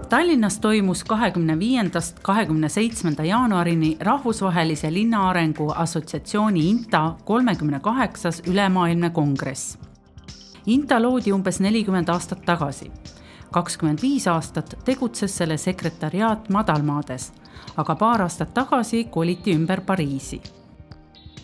Tallinnas toimus 25. 27. jaanuarini Rahvusvahelise Linnaarengu Assotsiatsiooni INTA 38. ülemaailmne kongress. INTA loodi umbes 40 aastat tagasi. 25 aastat tegutses selle sekretariaat Madalmaades, aga paar aastat tagasi koliti ümber Pariisi.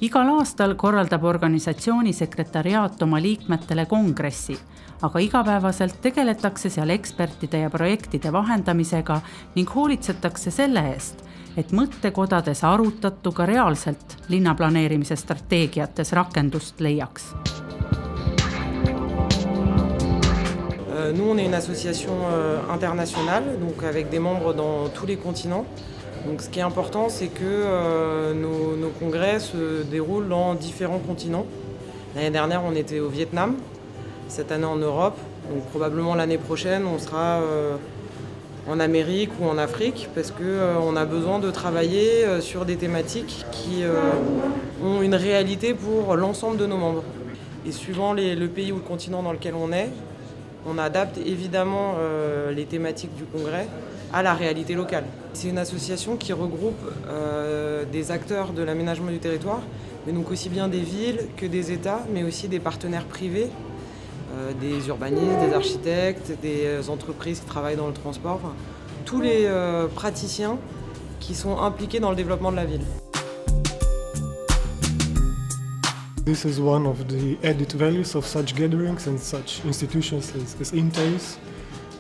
Igal aastal korraldab organisatsiooni sekretariaat oma liikmetele kongressi, aga igapäevaselt tegeletakse seal ekspertide ja projektide vahendamisega ning hoolitsetakse selle eest, et mõttekodades arutatu ka reaalselt linnaplaneerimise strateegiates rakendust leiaks. Nous, on est une association internationale, donc avec des membres dans tous les continents. Donc, ce qui est important, c'est que nos congrès se déroulent dans différents continents. L'année dernière, on était au Vietnam, cette année en Europe. Donc, probablement l'année prochaine, on sera en Amérique ou en Afrique, parce qu'on a besoin de travailler sur des thématiques qui ont une réalité pour l'ensemble de nos membres. Et suivant le pays ou le continent dans lequel on est, on adapte évidemment les thématiques du congrès à la réalité locale. C'est une association qui regroupe des acteurs de l'aménagement du territoire, mais donc aussi bien des villes que des États, mais aussi des partenaires privés, des urbanistes, des architectes, des entreprises qui travaillent dans le transport, enfin, tous les praticiens qui sont impliqués dans le développement de la ville. This is one of the added values of such gatherings and such institutions as INTA is,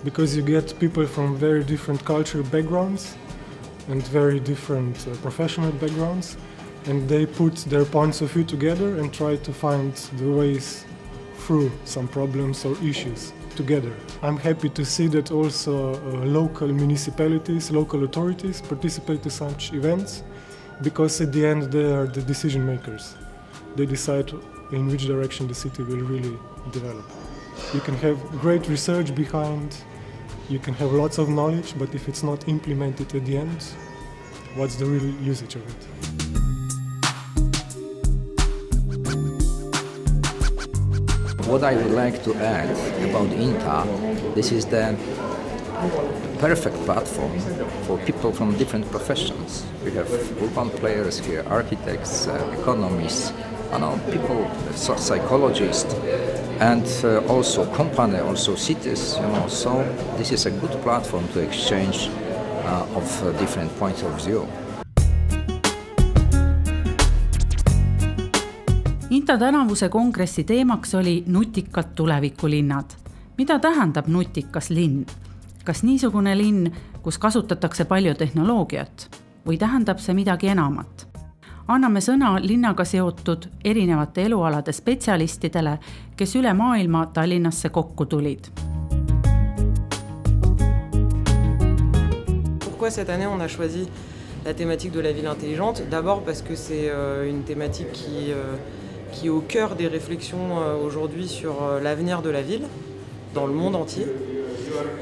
because you get people from very different cultural backgrounds and very different professional backgrounds, and they put their points of view together and try to find the ways through some problems or issues together. I'm happy to see that also local municipalities, local authorities participate in such events, because at the end they are the decision makers. They decide in which direction the city will really develop. You can have great research behind, you can have lots of knowledge, but if it's not implemented at the end, what's the real usage of it? What I would like to add about INTA, this is the perfect platform for people from different professions. We have urban players here, architects, economists, people, psychologists, and also company, also cities. So this is a good platform to exchange of different points of view. INTA tänavuse kongressi teemaks oli nutikad tulevikulinnad. Mida tähendab nutikas linn? Kas niisugune linn, kus kasutatakse palju tehnoloogiat, või tähendab see midagi enamat? Anname sõna linnaga seotud erinevate elualade spetsialistidele, kes üle maailma Tallinnasse kokku tulid. Pourquoi cette année on a choisi la thématique de la ville intelligente? D'abord parce que c'est une thématique qui est au cœur des réflexions aujourd'hui sur l'avenir de la ville dans le monde entier.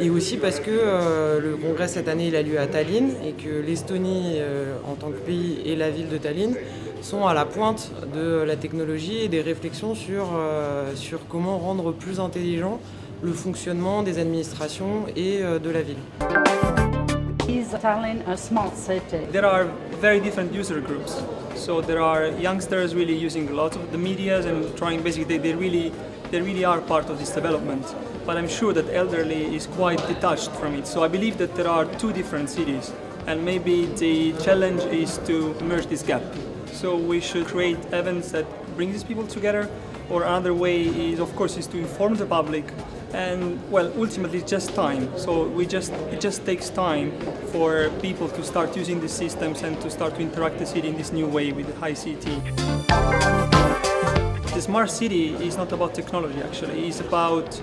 Et aussi parce que le congrès cette année il a lieu à Tallinn et que l'Estonie en tant que pays et la ville de Tallinn sont à la pointe de la technologie et des réflexions sur comment rendre plus intelligent le fonctionnement des administrations et de la ville. Is Tallinn a smart city? There are very different user groups. So there are youngsters really using a lot of the medias and trying basically they really are part of this development. But I'm sure that elderly is quite detached from it. So I believe that there are two different cities and maybe the challenge is to merge this gap. So we should create events that bring these people together, or another way is of course is to inform the public and well ultimately it's just time. So it just takes time for people to start using these systems and to start to interact the city in this new way with the high city. The smart city is not about technology actually, it's about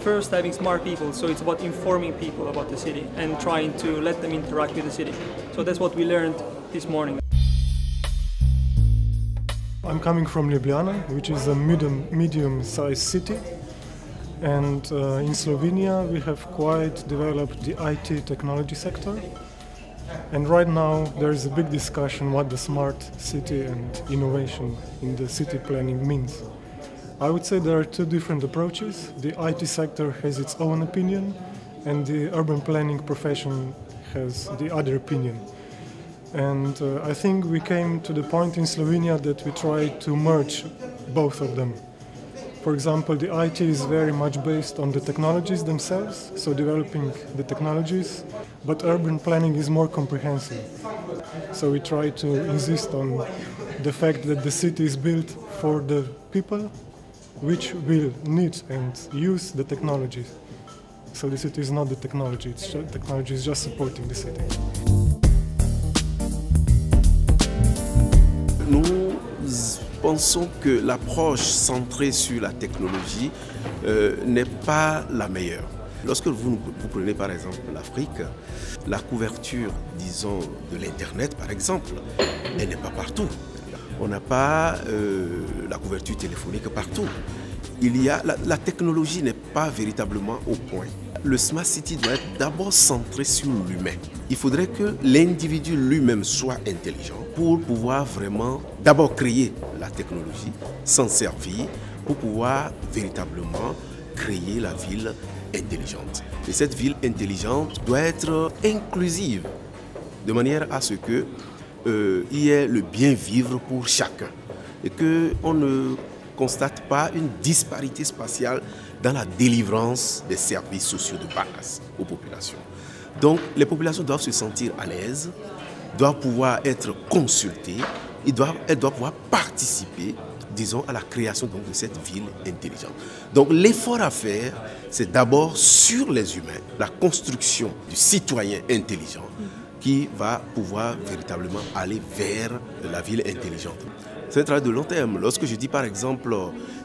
first having smart people, so it's about informing people about the city and trying to let them interact with the city. So that's what we learned this morning. I'm coming from Ljubljana, which is a medium-sized city, and in Slovenia we have quite developed the IT technology sector. And right now there is a big discussion what the smart city and innovation in the city planning means. I would say there are two different approaches. The IT sector has its own opinion, and the urban planning profession has the other opinion. And I think we came to the point in Slovenia that we try to merge both of them. For example, the IT is very much based on the technologies themselves, so developing the technologies, but urban planning is more comprehensive. So we try to insist on the fact that the city is built for the people which will need and use the technology. So the city is not the technology, technology is just supporting the city. Nous pensons que l'approche centrée sur la technologie n'est pas la meilleure. Lorsque vous prenez par exemple l'Afrique, la couverture, disons, de l'Internet par exemple, elle n'est pas partout. On n'a pas la couverture téléphonique partout. La technologie n'est pas véritablement au point. Le Smart City doit être d'abord centré sur l'humain. Il faudrait que l'individu lui-même soit intelligent pour pouvoir vraiment d'abord créer la technologie, s'en servir pour pouvoir véritablement créer la ville intelligente. Et cette ville intelligente doit être inclusive de manière à ce que il y ait le bien vivre pour chacun et qu'on ne constate pas une disparité spatiale dans la délivrance des services sociaux de base aux populations. Donc les populations doivent se sentir à l'aise, doivent pouvoir être consultées, elles doivent pouvoir participer, disons, à la création donc, de cette ville intelligente. Donc l'effort à faire, c'est d'abord sur les humains, la construction du citoyen intelligent qui va pouvoir véritablement aller vers la ville intelligente. C'est un travail de long terme. Lorsque je dis par exemple,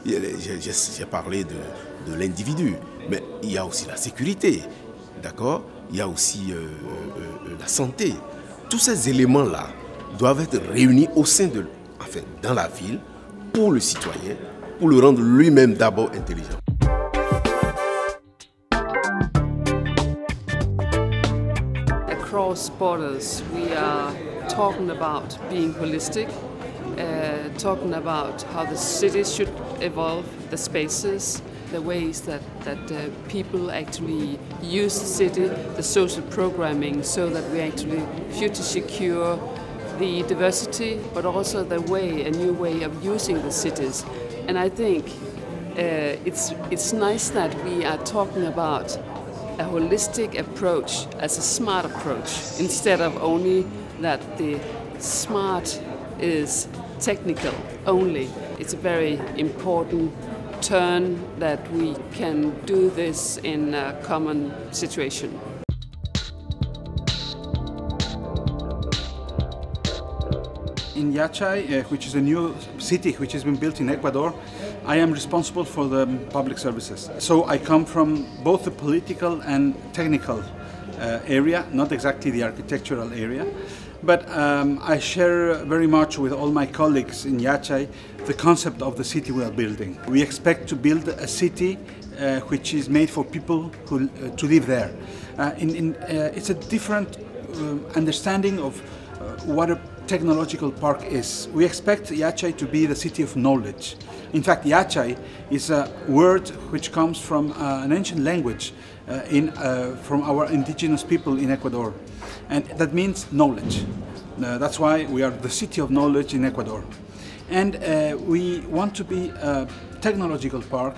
j'ai parlé de l'individu, mais il y a aussi la sécurité, d'accord? Il y a aussi la santé. Tous ces éléments-là doivent être réunis au sein dans la ville pour le citoyen, pour le rendre lui-même d'abord intelligent. Across borders, we are talking about being holistic, talking about how the cities should evolve, the spaces, the ways that people actually use the city, the social programming, so that we actually future secure the diversity, but also a new way of using the cities. And I think it's nice that we are talking about a holistic approach as a smart approach, instead of only that the smart is technical only. It's a very important turn that we can do this in a common situation. In Yachay, which is a new city which has been built in Ecuador, I am responsible for the public services. So I come from both the political and technical area, not exactly the architectural area, but I share very much with all my colleagues in Yachay the concept of the city we are building. We expect to build a city which is made for people to live there. It's a different understanding of what a technological park is. We expect Yachay to be the city of knowledge. In fact, Yachay is a word which comes from an ancient language from our indigenous people in Ecuador, and that means knowledge. That's why we are the city of knowledge in Ecuador. And we want to be a technological park.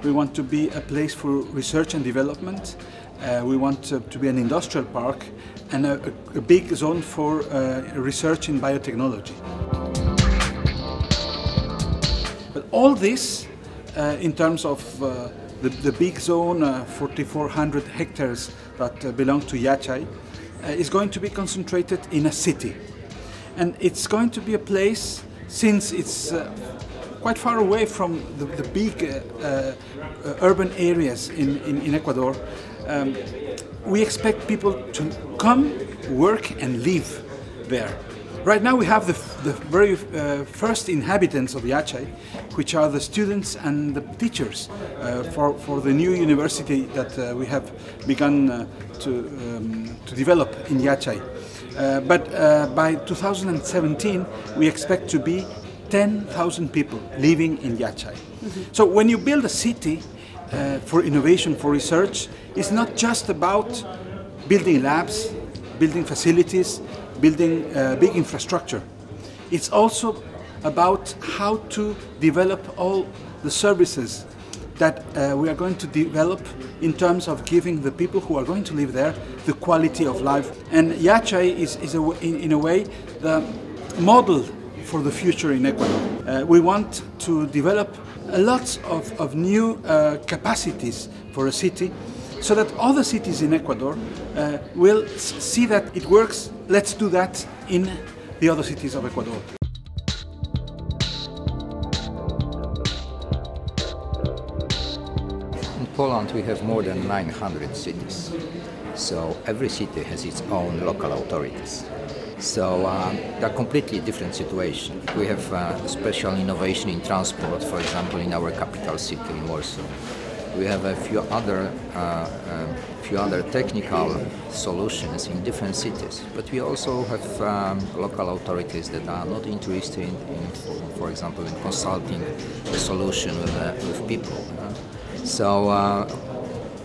We want to be a place for research and development. We want to be an industrial park and a big zone for research in biotechnology. But all this, in terms of the big zone, 4,400 hectares that belong to Yachay, is going to be concentrated in a city. And it's going to be a place, since it's quite far away from the big urban areas in Ecuador, we expect people to come, work and live there. Right now we have the very first inhabitants of Yachay, which are the students and the teachers for the new university that we have begun to develop in Yachay. But by 2017 we expect to be 10,000 people living in Yachay. So when you build a city, for innovation, for research, is not just about building labs, building facilities, building big infrastructure. It's also about how to develop all the services that we are going to develop in terms of giving the people who are going to live there the quality of life. And Yachay is in a way the model for the future in Ecuador. We want to develop a lot of new capacities for a city so that other cities in Ecuador will see that it works. Let's do that in the other cities of Ecuador. In Poland we have more than 900 cities, so every city has its own local authorities. So they're completely different situation. We have special innovation in transport, for example, in our capital city in Warsaw. We have a few other technical solutions in different cities, but we also have local authorities that are not interested in for example, in consulting a solution with people. So,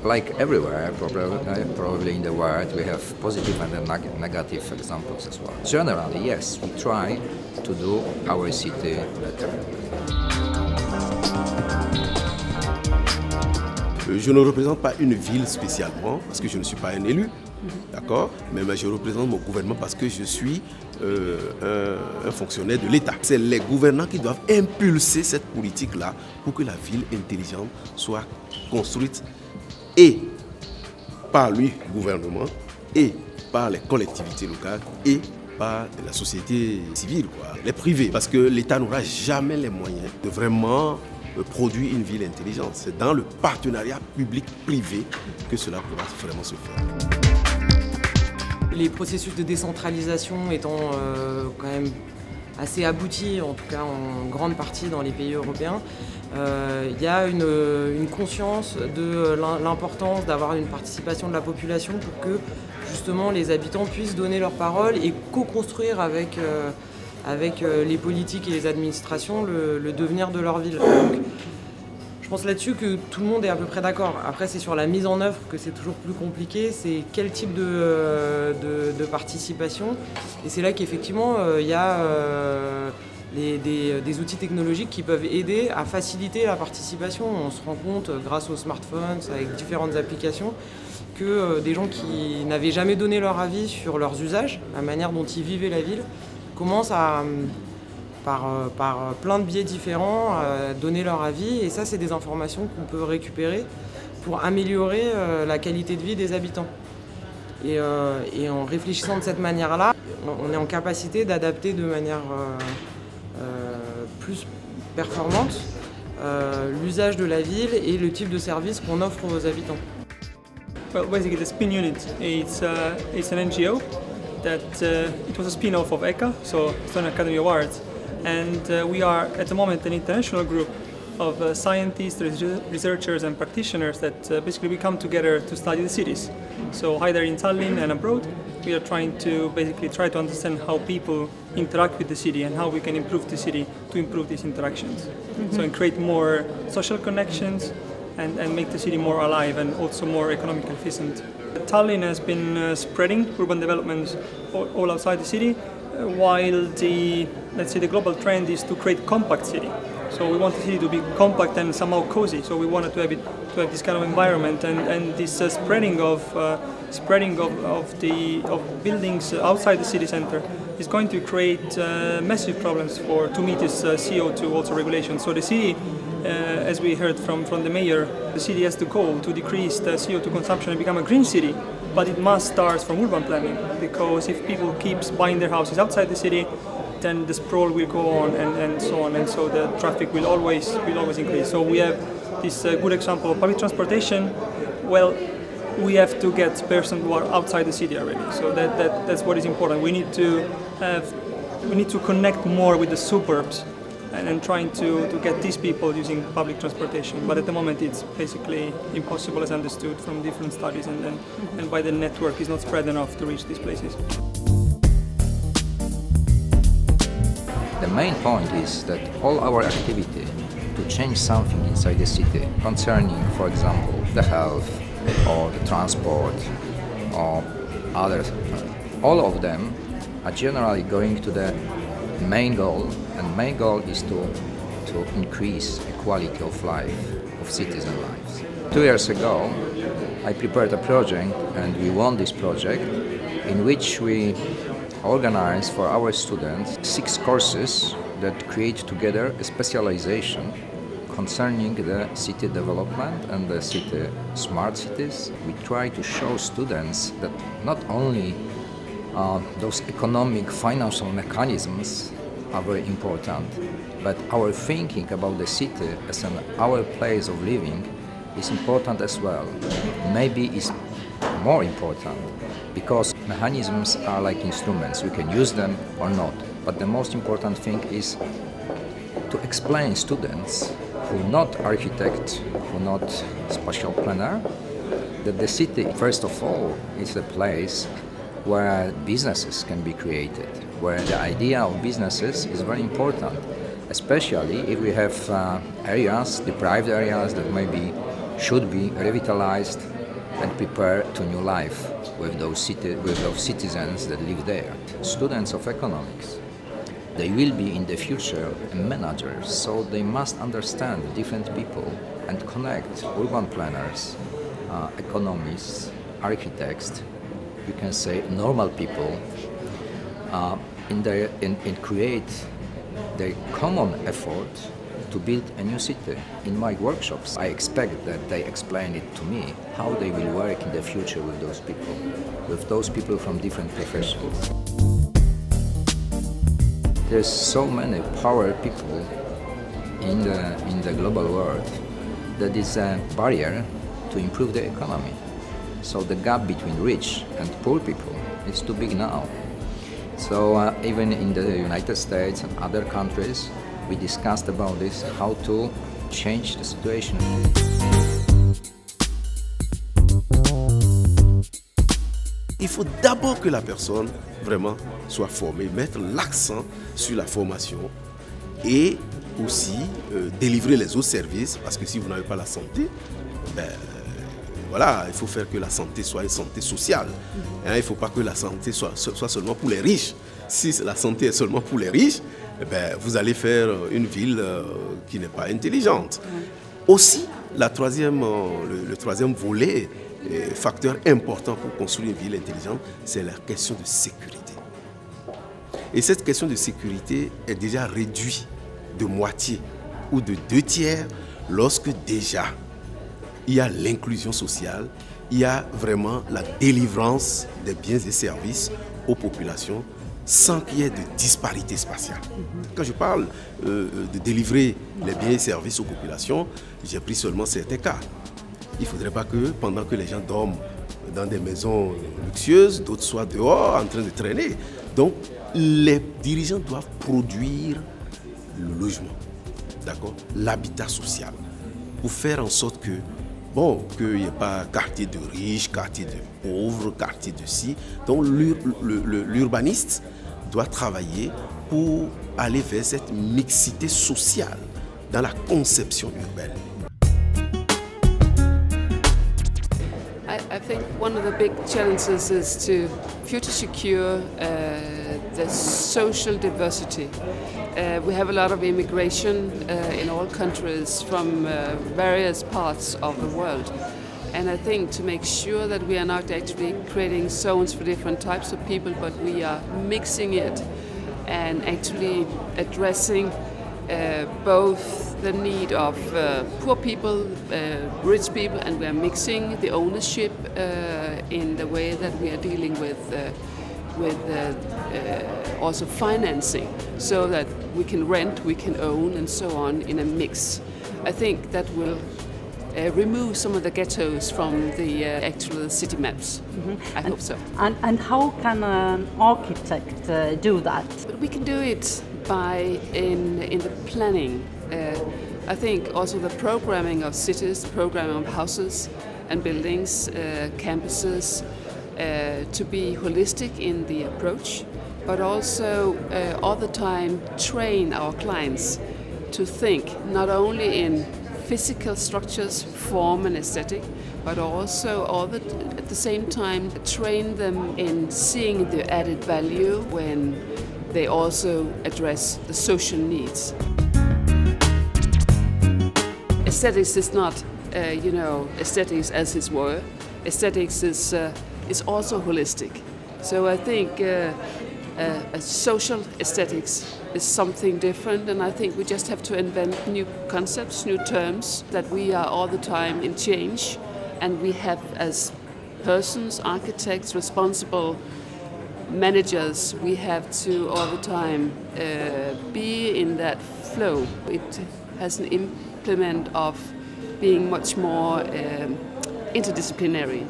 like everywhere, probably in the world, we have positive and negative examples as well. Generally, yes, we try to do our city better. Je ne représente pas une ville spécialement, parce que je ne suis pas un élu, d'accord, mais je représente mon gouvernement parce que je suis un fonctionnaire de l'État. C'est les gouvernants qui doivent impulser cette politique-là pour que la ville intelligente soit construite et par le gouvernement, et par les collectivités locales, et par la société civile, quoi, les privés. Parce que l'État n'aura jamais les moyens de vraiment produire une ville intelligente. C'est dans le partenariat public-privé que cela pourra vraiment se faire. Les processus de décentralisation étant quand même assez aboutis, en tout cas en grande partie dans les pays européens, il y a une conscience de l'importance d'avoir une participation de la population pour que justement les habitants puissent donner leur parole et co-construire avec les politiques et les administrations le devenir de leur ville. Donc, je pense là-dessus que tout le monde est à peu près d'accord. Après, c'est sur la mise en œuvre que c'est toujours plus compliqué. C'est quel type de participation. Et c'est là qu'effectivement, il y a des outils technologiques qui peuvent aider à faciliter la participation. On se rend compte, grâce aux smartphones, avec différentes applications, que des gens qui n'avaient jamais donné leur avis sur leurs usages, la manière dont ils vivaient la ville, commencent à, par plein de biais différents, donner leur avis. Et ça, c'est des informations qu'on peut récupérer pour améliorer la qualité de vie des habitants. Et en réfléchissant de cette manière-là, on est en capacité d'adapter de manière plus performante l'usage de la ville et le type de service qu'on offre aux habitants. Well, basically, the Spin Unit, it's an NGO that it was a spin-off of ECA, so Estonian Academy of Arts, and we are at the moment an international group of scientists, researchers and practitioners that basically we come together to study the cities. So either in Tallinn and abroad, we are trying to try to understand how people interact with the city and how we can improve the city to improve these interactions. Mm-hmm. So and create more social connections and make the city more alive and also more economically efficient. Tallinn has been spreading urban developments all outside the city, while the global trend is to create compact city. So we want the city to be compact and somehow cozy. So we wanted to have this kind of environment, and this spreading of buildings outside the city center is going to create massive problems to meet this CO2 also regulation. So the city, as we heard from the mayor, the city has to go to decrease the CO2 consumption and become a green city. But it must start from urban planning, because if people keep buying their houses outside the city, then the sprawl will go on and so on, and so the traffic will always increase. So we have this good example of public transportation. Well, we have to get persons who are outside the city already. So that's what is important. We need to connect more with the suburbs and trying to get these people using public transportation. But at the moment it's basically impossible, as understood from different studies, and why the network is not spread enough to reach these places. The main point is that all our activity to change something inside the city concerning, for example, the health or the transport or others, all of them are generally going to the main goal, and main goal is to increase the quality of life of citizen lives. 2 years ago, I prepared a project, and we won this project, in which we organized for our students 6 courses that create together a specialization concerning the city development and the city smart cities. We try to show students that not only those economic financial mechanisms are very important, but our thinking about the city as our place of living is important as well. Maybe it's more important, because mechanisms are like instruments. You can use them or not, but the most important thing is to explain students who are not architects, who are not spatial planner, that the city, first of all, is a place where businesses can be created, where the idea of businesses is very important, especially if we have areas, deprived areas that maybe should be revitalized and prepared to new life with those citizens that live there. Students of economics, they will be in the future managers, so they must understand different people and connect urban planners, economists, architects, you can say normal people, and create the common effort to build a new city. In my workshops, I expect that they explain it to me, how they will work in the future with those people from different professions. There's so many power people in the global world that is a barrier to improve the economy. So the gap between rich and poor people is too big now. So even in the United States and other countries, we discussed about this, how to change the situation. Il faut d'abord que la personne vraiment soit formée, mettre l'accent sur la formation et aussi délivrer les autres services, parce que si vous n'avez pas la santé, voilà, il faut faire que la santé soit une santé sociale. Il ne faut pas que la santé soit seulement pour les riches. Si la santé est seulement pour les riches, vous allez faire une ville qui n'est pas intelligente. Aussi, le troisième volet, facteur important pour construire une ville intelligente, c'est la question de sécurité. Et cette question de sécurité est déjà réduite de moitié ou de 2/3 lorsque déjà il y a l'inclusion sociale, il y a vraiment la délivrance des biens et services aux populations sans qu'il y ait de disparité spatiale. Quand je parle de délivrer les biens et services aux populations, j'ai pris seulement certains cas. Il ne faudrait pas que pendant que les gens dorment dans des maisons luxueuses, d'autres soient dehors en train de traîner. Donc les dirigeants doivent produire le logement, d'accord, l'habitat social, pour faire en sorte que qu'il n'y ait pas quartier de riches, quartier de pauvres, quartier de ci. Donc l'urbaniste doit travailler pour aller vers cette mixité sociale dans la conception urbaine. I think one of the big challenges is to future secure the social diversity. We have a lot of immigration in all countries from various parts of the world. And I think to make sure that we are not actually creating zones for different types of people, but we are mixing it and actually addressing both the need of poor people, rich people, and we are mixing the ownership in the way that we are dealing with also financing, so that we can rent, we can own, and so on in a mix. I think that will remove some of the ghettos from the actual city maps. I hope so. And how can an architect do that? But we can do it by in the planning. I think also the programming of cities, programming of houses and buildings, campuses, to be holistic in the approach, but also all the time train our clients to think not only in physical structures, form and aesthetic, but also at the same time train them in seeing the added value when they also address the social needs. Aesthetics is not, aesthetics as it were. Aesthetics is also holistic. So I think social aesthetics is something different, and I think we just have to invent new concepts, new terms, that we are all the time in change, and we have, as persons, architects, responsible managers, we have to all the time be in that flow. It has an implement of being much more interdisciplinary.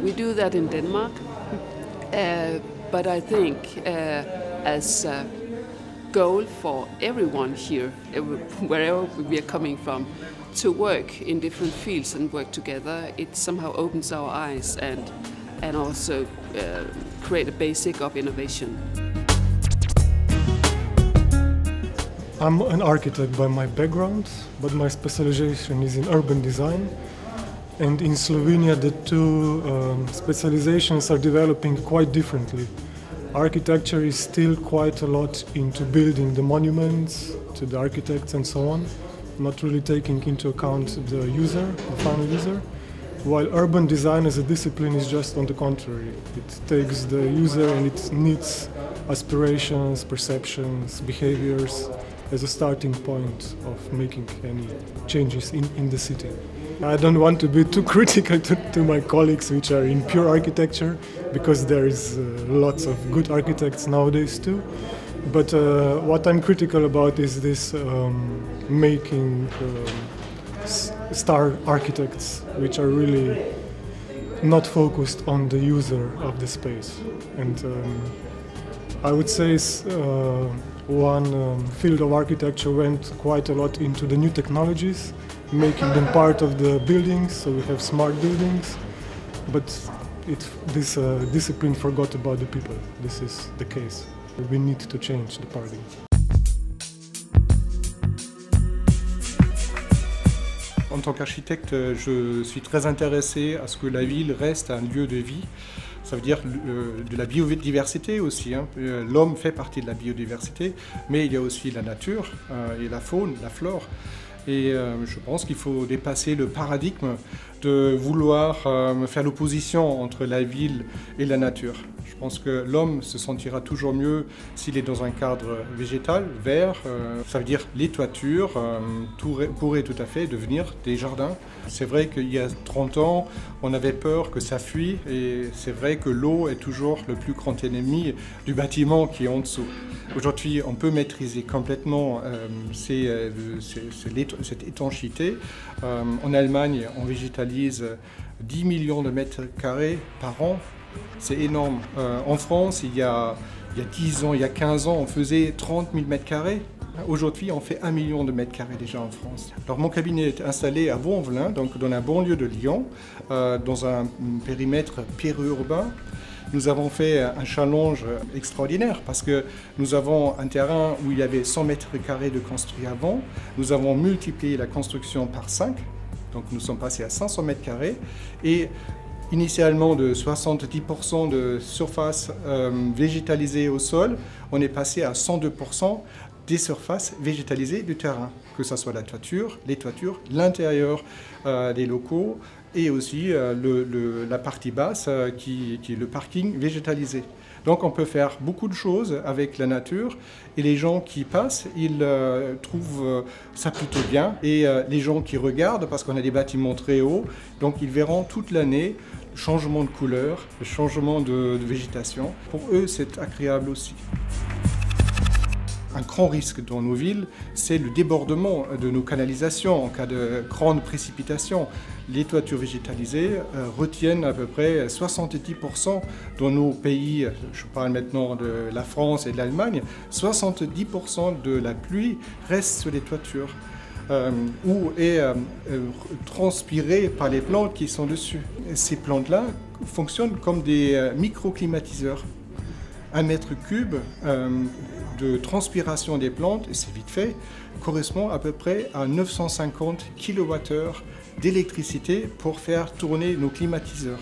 We do that in Denmark, but I think as a goal for everyone here, wherever we are coming from, to work in different fields and work together, it somehow opens our eyes and also create a basic of innovation. I'm an architect by my background, but my specialization is in urban design. And in Slovenia, the two specializations are developing quite differently. Architecture is still quite a lot into building the monuments to the architects and so on, not really taking into account the user, the final user, while urban design as a discipline is just on the contrary. It takes the user and its needs, aspirations, perceptions, behaviors as a starting point of making any changes in the city. I don't want to be too critical to my colleagues which are in pure architecture, because there is lots of good architects nowadays too. But what I'm critical about is this making star architects which are really not focused on the user of the space. And I would say one field of architecture went quite a lot into the new technologies, making them part of the buildings, so we have smart buildings, but this discipline forgot about the people. This is the case. We need to change the paradigm. En tant qu'architecte, je suis très intéressé à ce que la ville reste un lieu de vie. Ça veut dire de la biodiversité aussi. L'homme fait partie de la biodiversité, mais il y a aussi la nature et la faune, la flore. Et je pense qu'il faut dépasser le paradigme de vouloir faire l'opposition entre la ville et la nature. Je pense que l'homme se sentira toujours mieux s'il est dans un cadre végétal, vert. Ça veut dire les toitures pourraient tout à fait devenir des jardins. C'est vrai qu'il y a 30 ans, on avait peur que ça fuit, et c'est vrai que l'eau est toujours le plus grand ennemi du bâtiment qui est en dessous. Aujourd'hui, on peut maîtriser complètement cette étanchéité. En Allemagne, on végétalise 10 millions de mètres carrés par an. C'est énorme. En France, il y a 10 ans, il y a 15 ans, on faisait 30 000 mètres carrés. Aujourd'hui, on fait 1 million de mètres carrés déjà en France. Alors, mon cabinet est installé à Vaux-en-Velin, donc dans la banlieue de Lyon, dans un périmètre périurbain. Nous avons fait un challenge extraordinaire parce que nous avons un terrain où il y avait 100 mètres carrés de construit avant. Nous avons multiplié la construction par 5, donc nous sommes passés à 500 mètres carrés. Et initialement de 70% de surface végétalisée au sol, on est passé à 102% des surfaces végétalisées du terrain, que ce soit la toiture, les toitures, l'intérieur des locaux et aussi la partie basse qui est le parking végétalisé. Donc on peut faire beaucoup de choses avec la nature, et les gens qui passent, ils trouvent ça plutôt bien, et les gens qui regardent, parce qu'on a des bâtiments très hauts, donc ils verront toute l'année le changement de couleur, le changement de végétation. Pour eux, c'est agréable aussi. Un grand risque dans nos villes, c'est le débordement de nos canalisations en cas de grande précipitation. Les toitures végétalisées retiennent à peu près 70% dans nos pays. Je parle maintenant de la France et de l'Allemagne. 70% de la pluie reste sur les toitures ou est transpirée par les plantes qui sont dessus. Ces plantes-là fonctionnent comme des microclimatiseurs. 1 mètre cube de transpiration des plantes, et c'est vite fait, correspond à peu près à 950 kWh d'électricité pour faire tourner nos climatiseurs.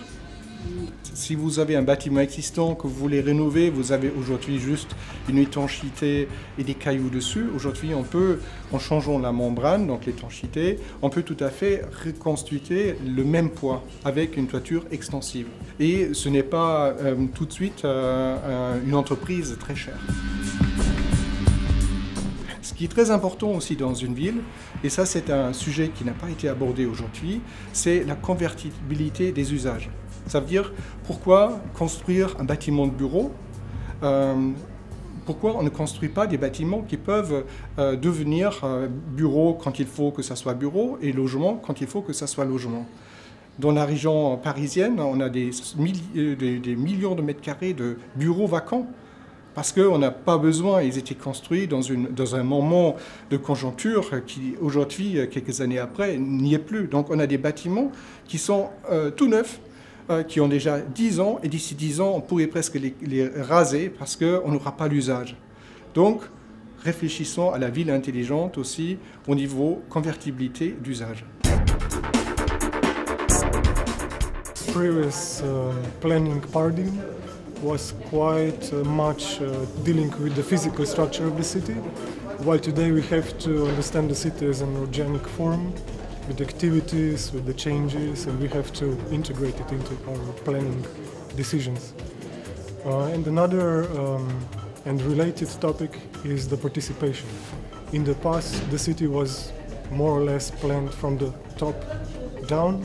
Si vous avez un bâtiment existant que vous voulez rénover, vous avez aujourd'hui juste une étanchéité et des cailloux dessus. Aujourd'hui, on peut, en changeant la membrane, donc l'étanchéité, on peut tout à fait reconstituer le même poids avec une toiture extensive. Et ce n'est pas tout de suite une entreprise très chère. Ce qui est très important aussi dans une ville, et ça c'est un sujet qui n'a pas été abordé aujourd'hui, c'est la convertibilité des usages. Ça veut dire pourquoi construire un bâtiment de bureau, pourquoi on ne construit pas des bâtiments qui peuvent devenir bureau quand il faut que ça soit bureau et logement quand il faut que ça soit logement. Dans la région parisienne, on a des millions de mètres carrés de bureaux vacants parce qu'on n'a pas besoin, ils étaient construits dans un moment de conjoncture qui aujourd'hui, quelques années après, n'y est plus. Donc on a des bâtiments qui sont tout neufs, qui ont déjà 10 ans, et d'ici 10 ans, on pourrait presque les raser parce qu'on n'aura pas l'usage. Donc, réfléchissons à la ville intelligente aussi au niveau convertibilité d'usage. Previous planning paradigm was quite much dealing with the physical structure of the city, while today we have to understand the city as an organic form, with activities, with the changes, and we have to integrate it into our planning decisions. And another and related topic is the participation. In the past, the city was more or less planned from the top down,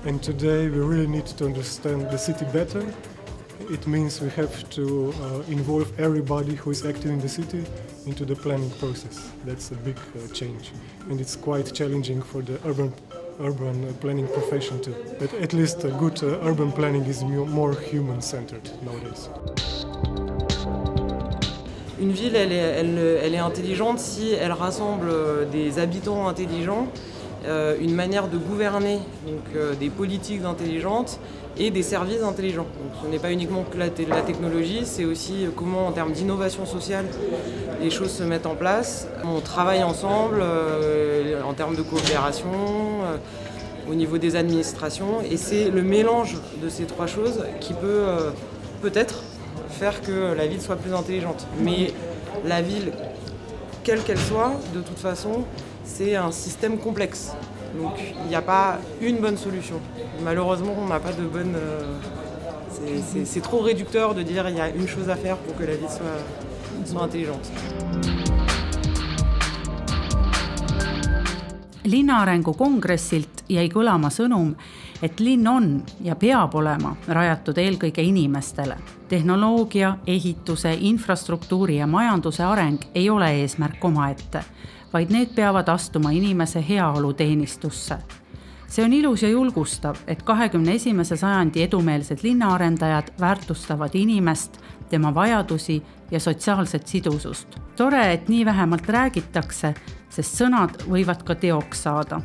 and today we really need to understand the city better. It means we have to involve everybody who is active in the city into the planning process. That's a big change, and it's quite challenging for the urban planning profession too. At least good urban planning is more human-centered nowadays. Une ville, elle est intelligente si elle rassemble des habitants intelligents, une manière de gouverner, donc des politiques intelligentes et des services intelligents. Donc, ce n'est pas uniquement que la technologie, c'est aussi comment en termes d'innovation sociale les choses se mettent en place. On travaille ensemble en termes de coopération, au niveau des administrations, et c'est le mélange de ces trois choses qui peut peut-être faire que la ville soit plus intelligente. Mais la ville, quelle qu'elle soit, de toute façon, c'est un système complexe. Donc il n'y a pas une bonne solution. Malheureusement, on n'a pas de bonne... c'est trop réducteur de dire qu'il y a une chose à faire pour que la ville soit intelligente. Linnaarengu kongressilt jäi kõlama sõnum, et linn on ja peab olema rajatud eelkõige inimestele. Tehnoloogia, ehituse, infrastruktuuri ja majanduse areng ei ole eesmärk omaette, vaid need peavad astuma inimese heaolu teenistusse. See on ilus ja julgustav, et 21. sajandi edumeelsed linnaarendajad väärtustavad inimest, tema vajadusi ja sotsiaalset sidusust. Tore, et nii vähemalt räägitakse, sest sõnad võivad ka teoks saada.